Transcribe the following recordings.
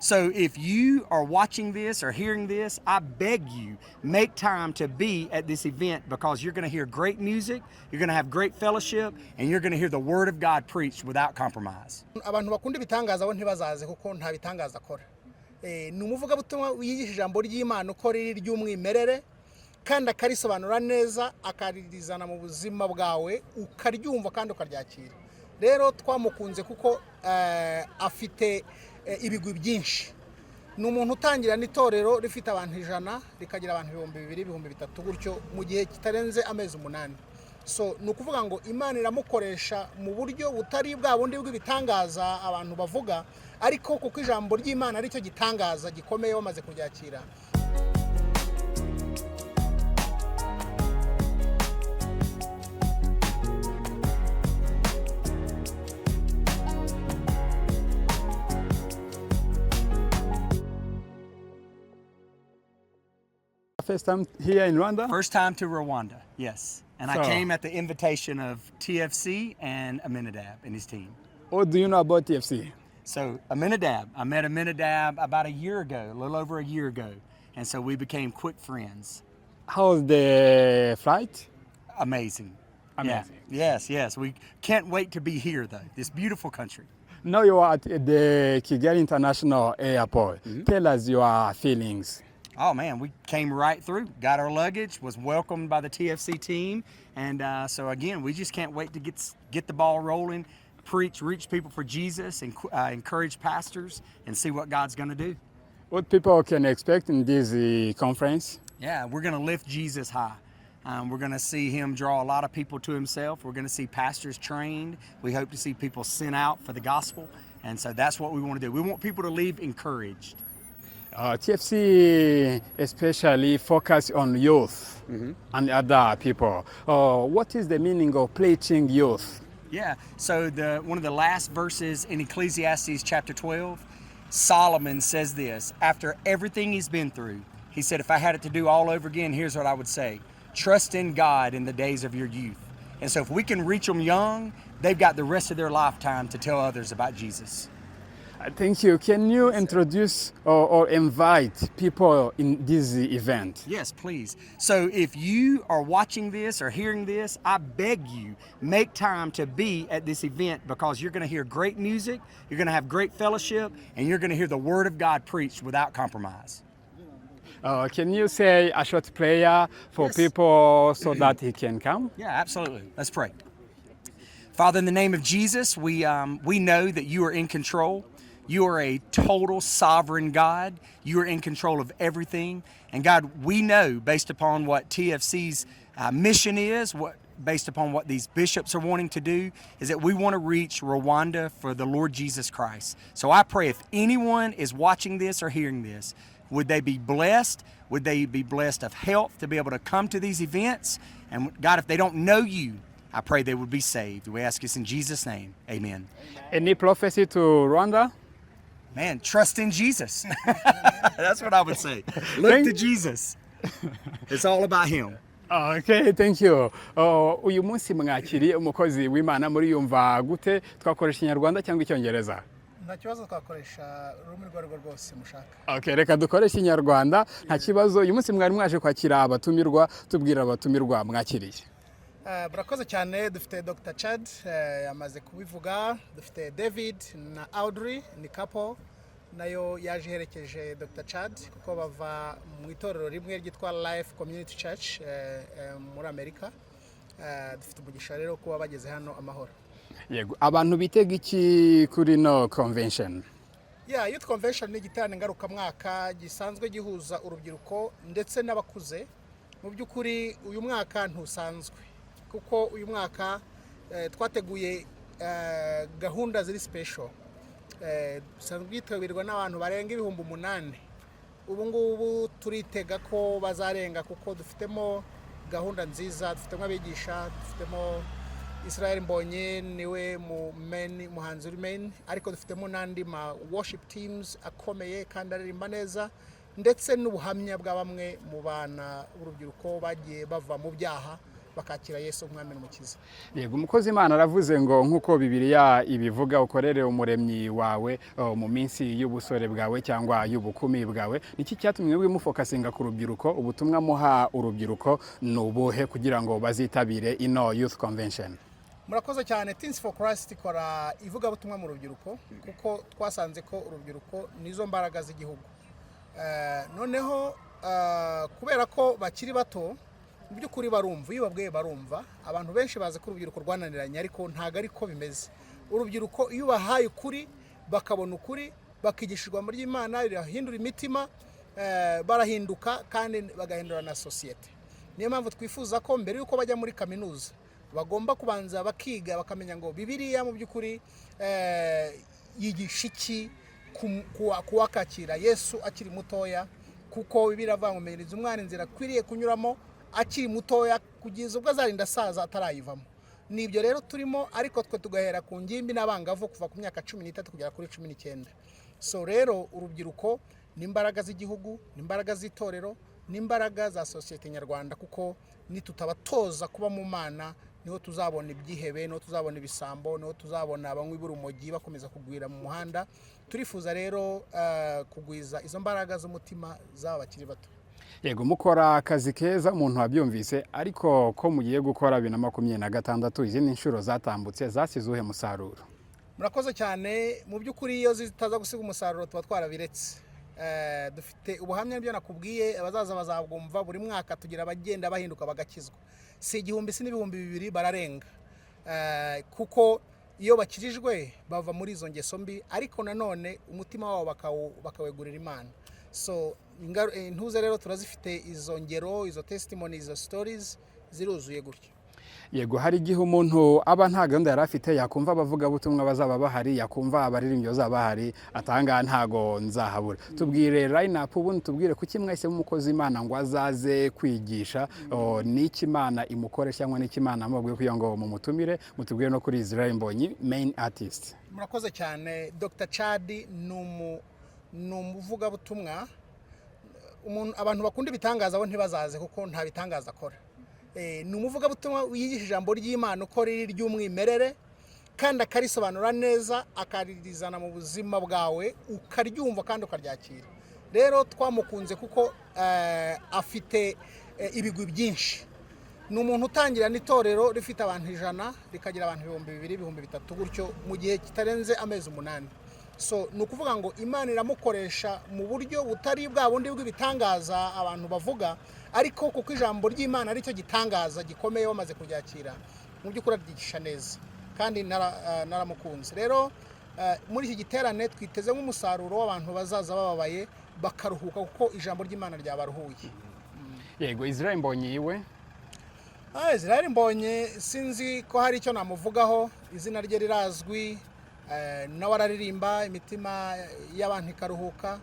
So if you are watching this or hearing this, I beg you, make time to be at this event because you're going to hear great music, you're going to have great fellowship, and you're going to hear the Word of God preached without compromise. Abantu bakunda ibitangaza bo ntibazaze kuko nta bitangaza akora. Ni umuvugabutumwa wiyigisha ijambo ry'Imana uko riri ry'umwimerere kandi akarisobanura neza akarizana mu buzima bwawe ukaryumva kandi ukaryakira. Rero twamukunze kuko afite ibigwi byinshi. Ni umuntu utangira n'itorero rifite abantu 100 rikagira abantu 2000 3,000 gutyo mu gihe kitarenze amezi 8. So nukuvuga ngo Imana iramukoresha mu buryo butari bwa bundi bw'ibitangaza abantu bavuga ariko kuko ijambo ry'Imana aricyo gitangaza gikomeye bamaze kuryakira. First time here in Rwanda? First time to Rwanda, yes. And I came at the invitation of TFC and Aminadab and his team. What do you know about TFC? So Aminadab, I met Aminadab about a year ago, a little over a year ago. And so we became quick friends. How was the flight? Amazing. Amazing. Yeah. Yes. We can't wait to be here though, this beautiful country. Now you are at the Kigali International Airport. Tell us your feelings. Oh man, we came right through, got our luggage, was welcomed by the TFC team. And so again, we just can't wait to get the ball rolling, reach people for Jesus, and encourage pastors and see what God's going to do. What people can expect in this conference? Yeah, we're going to lift Jesus high. We're going to see him draw a lot of people to himself. We're going to see pastors trained. We hope to see people sent out for the gospel. And so that's what we want to do. We want people to leave encouraged. TFC especially focus on youth and other people. What is the meaning of preaching youth? Yeah, so one of the last verses in Ecclesiastes chapter 12, Solomon says this, after everything he's been through, he said, if I had it to do all over again, here's what I would say. Trust in God in the days of your youth. And so if we can reach them young, they've got the rest of their lifetime to tell others about Jesus. Thank you. Can you introduce or invite people in this event? Yes, please. So if you are watching this or hearing this, I beg you, make time to be at this event because you're going to hear great music, you're going to have great fellowship, and you're going to hear the Word of God preached without compromise. Can you say a short prayer for people so that he can come? Yeah, absolutely. Let's pray. Father, in the name of Jesus, we know that you are in control. You are a total sovereign God. You are in control of everything. And God, we know based upon what TFC's mission is, based upon what these bishops are wanting to do, is that we want to reach Rwanda for the Lord Jesus Christ. So I pray if anyone is watching this or hearing this, would they be blessed? Would they be blessed of health to be able to come to these events? And God, if they don't know you, I pray they would be saved. We ask this in Jesus' name. Amen. Any prophecy to Rwanda? Man, trust in Jesus. That's what I would say. Look to Jesus. It's all about him. Okay, thank you. Uyu munsi mwakiriye umukozi w'Imana muri yumva gute? Twakoresha Inyarwanda cyangwa Icyongereza? Nta kibazo twakoresha ururimi rwo rwose mushaka. Okay, reka dukoresha Inyarwanda. Nta kibazo. Uyu munsi mwari mwaje kwakira abatumirwa, tubwira abatumirwa mwakiriye. Burakoze cyane dufite Dr. Chad yamaze kubivuga, dufite David na Audrey ni couple nayo yaje herekeje Dr. Chad kuko bava mu itorero rimwe ryitwa Life Community Church muri Amerika. Dufite umugisha rero kuba bageze hano amahoro. Yego, abantu bitega iki kuri no convention? Yeah, Youth Convention ni igiterane ngaruka mwaka gisanzwe gihuza urubyiruko ndetse n'abakuze. Mu by'ukuri uyu mwaka ntusanzwe kuko uyu mwaka twateguye gahunda ziri special. Sanzwe byitabirwa n'abantu barenga 8,000. Ubu ngubu turitega ko bazarenga kuko dufitemo gahunda nziza, dufitemo abigisha, dufitemo Israel Mbonyi niwe muhanzi main, ariko dufitemo nandi ma worship teams akomeye kandi aririmba neza ndetse n'ubuhamya bwa bamwe mu bana urubyiruko bagiye bava mu byaha bakakira Yesu umwami n'umukiza. Yego, umukozi Imana aravuze ngo nk'uko Bibiliya ibivuga ukorere umuremyi wawe mu minsi y'ubusore bwawe cyangwa y'ubukumi bwawe. Niki cyatumye mwebwe mufokasinga ku rubyiruko? Ubutumwa muha urubyiruko ni ubuhe kugira ngo bazitabire ino Youth Convention? Murakoze cyane. Teens for Christ ikora ivugabutumwa mu rubyiruko kuko twasanze ko urubyiruko nizo mbaraga z'igihugu. Noneho kubera ko bakiri bato mu by'ukuri barumva, iyo babwiye barumva. Abantu benshi bazi ko urubyiruko rwananiranye, ariko ntago ariko bimeze. Urubyiruko iyo bahaye ukuri, bakabona ukuri, bakigishirwa muri Imana irahindura imitima, barahinduka kandi bagahindura na societe. Niyo mpamvu twifuza ko mbere yuko bajya muri kaminuza bagomba kubanza bakiga, bakamenya ngo Bibiliya mu by'ukuri yigisha iki kuwakakira Yesu akiri mutoya, kuko Bibiliya avuga ngo menyereza umwana inzira akwiriye kunyuramo akiri mutoya kugeza ubwo azarinda asaza atarayivamo. Nibyo rero turimo, ariko twe tugahera ku ngimbi n'abangavu kuva ku myaka 13 kugera kuri 19. So rero urubyiruko ni imbaraga z'igihugu, ni imbaraga z'itorero, ni imbaraga za societe nyarwanda, kuko nitutabatoza kuba mu Mana niho tuzabona ibyihebe, niho tuzabona ibisambo, niho tuzabona abanywi b'urumogi bakomeza kugwira mu muhanda. Turifuza rero kugwiza izo mbaraga z'umutima z'aba bakiri bato. Yego, mukora akazi keza umuntu wabyumvise, ariko ko mugiye gukora 2026 izindi nshuro zatambutse zasize uhe musaruro? Murakoze cyane. Mu by'ukuri iyo zitaza gusiga umusaruro tuba twarabiretse. Dufite ubuhamya byo nakubwiye, abazaza bazabwumva. Buri mwaka tugira abagenda bahinduka bagakizwa, si igihumbi si n'ibihumbi 2 bararenga, kuko iyo bakirijwe bava muri izo ngeso mbi, ariko nanone umutima wabo bakawegurira Imana. So intuze rero turazifite izo ngero, izo testimony, izo stories ziruzuye gutyo. Yego, hari igihe umuntu aba nta gahunda yari afite, yakumva abavugabutumwa bazaba bahari, yakumva abaririmbyi bazaba bahari, atanga ntago nzahabura. Tubwire line up, ubundi tubwire kuki mwese umukozi Imana ngo azaze kwigisha, n'iki Imana imukoresha cyangwa n'iki Imana amubwiye kugira ngo mumutumire. Mutubwire no kuri Israel Mbonyi, main artist. Murakoze cyane. Dr. Chad ni umuvugabutumwa. Abantu bakunda ibitangaza bo ntibazaze kuko nta bitangaza akora. Ni umuvugabutumwa yigisha ijambo ry'Imana uko riri ry'umwimerere, kandi akarisobanura neza, akarizana mu buzima bwawe, ukaryumva kandi ukaryakira. Rero twamukunze kuko afite ibigwi byinshi. Ni umuntu utangira n'itorero rifite abantu 100 rikagira abantu 2000, 3000 gutyo mu gihe kitarenze amezi 8. So ni ukuvuga ngo Imana iramukoresha mu buryo butari bwa bundi bw'ibitangaza abantu bavuga, ariko kuko ijambo ry'Imana aricyo gitangaza gikomeye bamaze kuryakira, mu by'ukuri aryigisha neza, kandi naramukunze. Rero muri iki giterane twiteze nk'umusaruro w'abantu bazaza bababaye bakaruhuka, kuko ijambo ry'Imana ryabaruhuye. Yego, Israel Mbonyi iwe? Israel Mbonyi sinzi ko hari icyo namuvugaho, izina rye rirazwi, nawe araririmba imitima y'abantu ikaruhuka.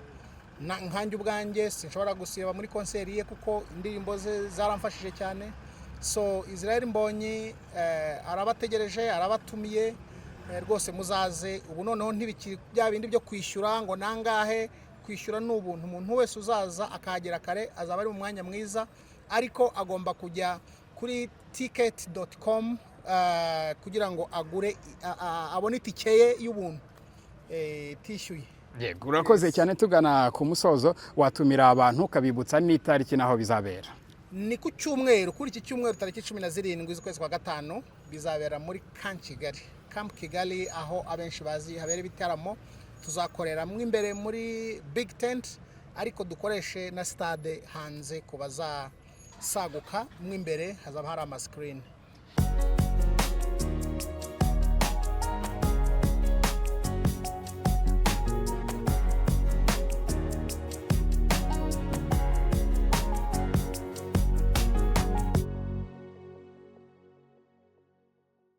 Nkanjye ubwanjye sinshobora gusiba muri konseri ye kuko indirimbo ze zaramfashije cyane. So Israel Mbonyi arabategereje, arabatumiye, rwose muzaze. Ubu noneho ntibikiri bya bindi byo kwishyura ngo nangahe. Kwishyura n'ubuntu, umuntu wese uzaza akahagera kare azaba ari mu mwanya mwiza, ariko agomba kujya kuri ticket.com kugira ngo agure abone itike ye y'ubuntu tishyuye. Yego, urakoze cyane. Tugana ku musozo, watumira abantu ukabibutsa n'itariki naho bizabera? Ni ku cyumweru, kuri iki cyumweru tariki 17 z'ukwezi kwa 5 bizabera muri Camp Kigali, aho abenshi bazi habera ibitaramo. Tuzakorera imbere muri big tent, ariko dukoreshe na stade hanze kubaza saguka. Imbere hazaba hari ama screen.